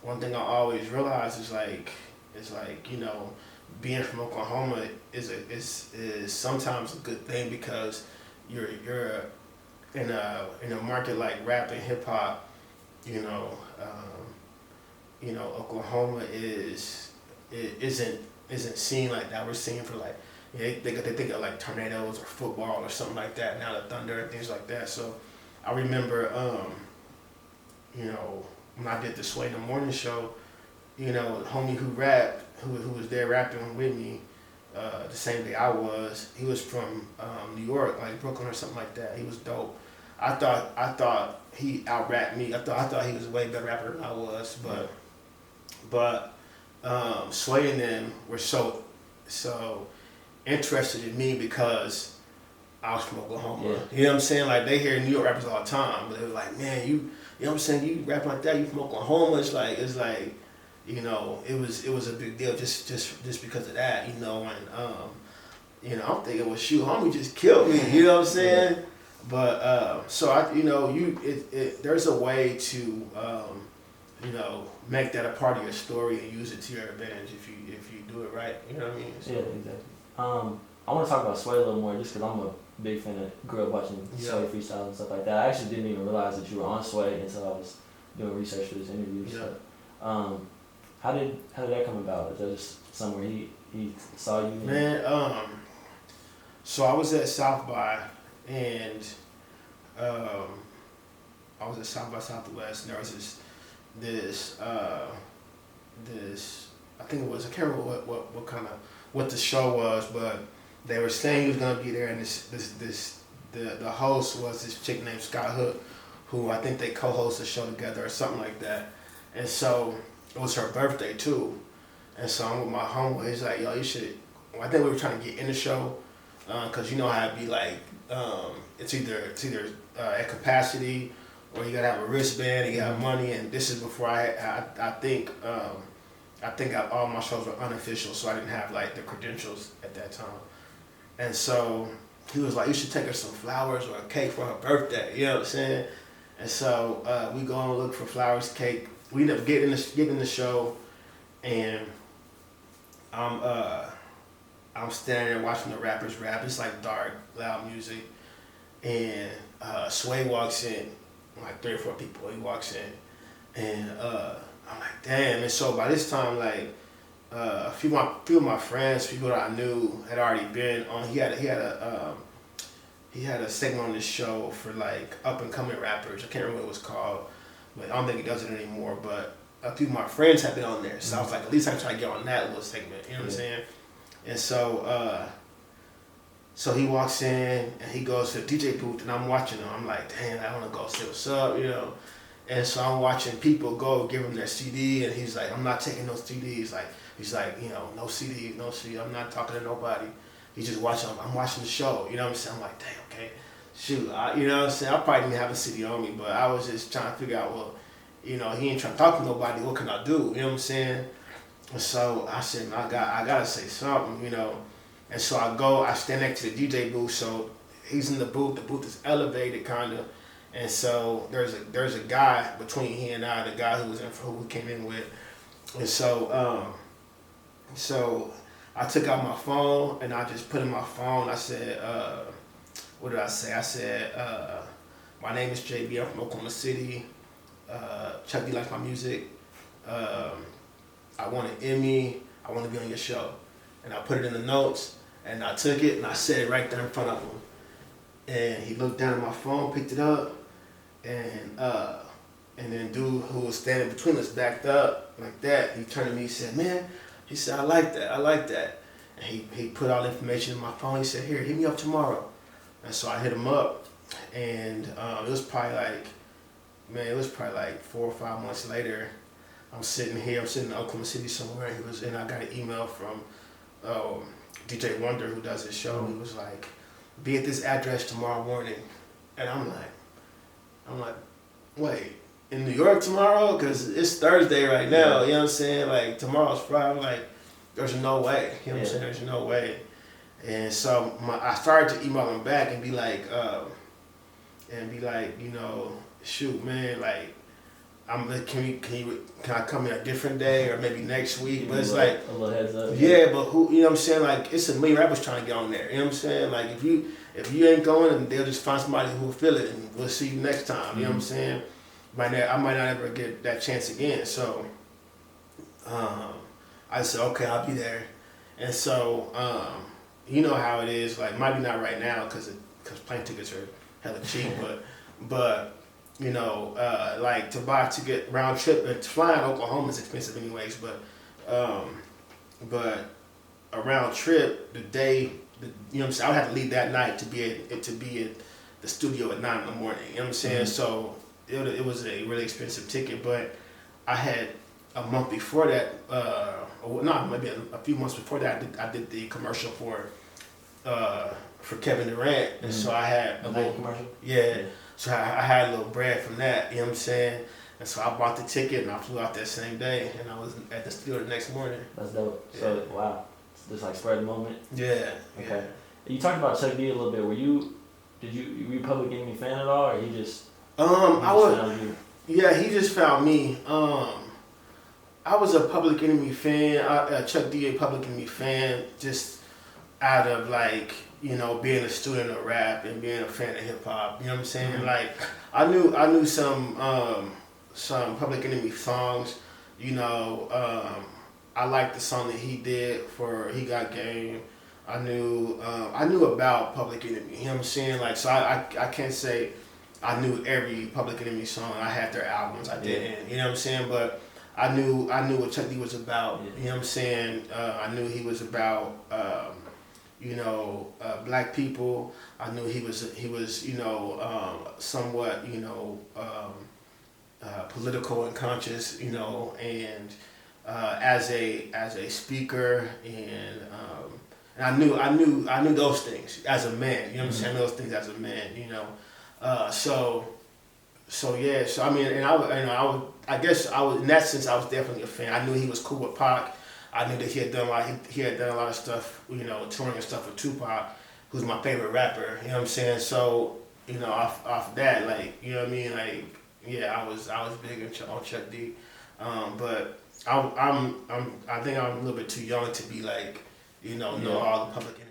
one thing I always realize is like, you know, being from Oklahoma is sometimes a good thing because you're in a market like rap and hip hop, you know, Oklahoma isn't seen like that. We're seen for like, they think of like tornadoes or football or something like that. Now the thunder and things like that. So I remember, you know, when I did the Sway in the Morning show, you know, the homie who rapped, who was there rapping with me, the same day I was. He was from New York, like Brooklyn or something like that. He was dope. I thought he out rapped me. I thought he was a way better rapper than I was, but Sway and them were so interested in me because I was from Oklahoma. Yeah. You know what I'm saying? Like they hear New York rappers all the time, but they were like, man, you know what I'm saying? You rap like that. You from Oklahoma? It's like, you know, it was a big deal just because of that, you know. And you know, I'm thinking, well, shoot, homie just killed me. You know what I'm saying? Yeah. But so I, you know, there's a way to you know, make that a part of your story and use it to your advantage if you do it right. You know what I mean? So, yeah, exactly. I want to talk about Sway a little more just because I'm a big fan of, grew up watching Sway freestyle and stuff like that. I actually didn't even realize that you were on Sway until I was doing research for this interview. Yeah. So, how did that come about? Is that just somewhere he saw you? Man, so I was at South by and I was at South by Southwest and there was this I think it was, I can't remember what kind of what the show was, but they were saying he was gonna be there, and the host was this chick named Scott Hook, who I think they co-host the show together or something like that, and so it was her birthday too, and so I'm with my homeboy. He's like, yo, you should. Well, I think we were trying to get in the show, cause you know how it'd be like, it's either at capacity or you gotta have a wristband and you got money, and this is before I think all my shows were unofficial, so I didn't have like the credentials at that time. And so he was like, you should take her some flowers or a cake for her birthday, you know what I'm saying? And so we go and look for flowers, cake. We end up getting the show, and I'm standing there watching the rappers rap. It's like dark, loud music, and Sway walks in, like 3 or 4 people. He walks in, and I'm like, damn. And so by this time, like a few of my friends, people that I knew had already been on. He had a segment on this show for like up and coming rappers. I can't remember what it was called, but I don't think he does it anymore. But a few of my friends had been on there, so I was like, at least I can try to get on that little segment. You know what I'm saying? And so so he walks in and he goes to the DJ booth, and I'm watching him. I'm like, damn, I want to go say what's up, you know. And so I'm watching people go give him their CD, and he's like, I'm not taking no CDs. Like, he's like, you know, no CD, no CD. I'm not talking to nobody. He's just watching. I'm watching the show. You know what I'm saying? I'm like, damn, okay, shoot. You know what I'm saying? I probably didn't have a CD on me, but I was just trying to figure out, well, you know, he ain't trying to talk to nobody. What can I do? You know what I'm saying? And so I said, I gotta say something, you know. And so I stand next to the DJ booth. So he's in the booth. The booth is elevated, kind of. And so there's a guy between he and I, the guy who we came in with. And so so I took out my phone and I just put in my phone. I said, what did I say? I said, my name is Jabee. I'm from Oklahoma City. Chuck D likes my music. I want an Emmy. I want to be on your show. And I put it in the notes, and I took it and I said it right there in front of him. And he looked down at my phone, picked it up, and then dude who was standing between us backed up like that. He turned to me, he said, man, he said, I like that. And he put all the information in my phone. He said, here, hit me up tomorrow. And so I hit him up, and it was probably like 4 or 5 months later. I'm sitting in Oklahoma City somewhere, and I got an email from DJ Wonder, who does this show. He was like, be at this address tomorrow morning. And I'm like, wait, in New York tomorrow? Because it's Thursday right now, you know what I'm saying? Like, tomorrow's Friday. I'm like, there's no way, you know what I'm saying? There's no way. And so I started to email him back and be like, you know, shoot, man, like, can I come in a different day or maybe next week? But it's like a little heads up. Yeah, but who, you know what I'm saying? Like, it's a million rappers trying to get on there. You know what I'm saying? Like, if you ain't going, then they'll just find somebody who will fill it, and we'll see you next time. You know what I'm saying? I might not ever get that chance again. So, I said, okay, I'll be there. And so, you know how it is. Like, maybe not right now because plane tickets are hella cheap, but you know, like to buy a ticket round trip and flying to Oklahoma is expensive anyways. But a round trip, you know what I'm saying, I would have to leave that night to be at the studio at 9 in the morning. You know what I'm saying? So it was a really expensive ticket, but I had a month before that, maybe a few months before that, I did the commercial for Kevin Durant, and so I had a little commercial. Yeah, so I had a little bread from that. You know what I'm saying? And so I bought the ticket and I flew out that same day, and I was at the studio the next morning. That's dope. Yeah. So wow, just like spur of the moment. Yeah. Okay. Yeah. You talked about Chuck D a little bit. Were you Public Enemy fan at all, or he just? Yeah, he just found me. I was a Public Enemy fan. Chuck D a Public Enemy fan, just out of like, you know, being a student of rap and being a fan of hip hop. You know what I'm saying? Mm-hmm. Like I knew some Public Enemy songs. You know, I liked the song that he did for He Got Game. I knew about Public Enemy. You know what I'm saying? Like, so I can't say I knew every Public Enemy song. I had their albums. I didn't. You know what I'm saying? But I knew what Chuck D was about. Yeah. You know what I'm saying? I knew he was about black people. I knew he was somewhat political and conscious, and as a speaker, and I knew those things as a man. You know what I'm saying? Those things as a man. So I mean, and I guess in that sense I was definitely a fan. I knew he was cool with Pac. I knew that he had done a lot of stuff, touring and stuff with Tupac, who's my favorite rapper. You know what I'm saying? So, off that, like, you know what I mean? Like, yeah, I was big on Chuck D. But I think I'm a little bit too young to be like, know all the Public Enemy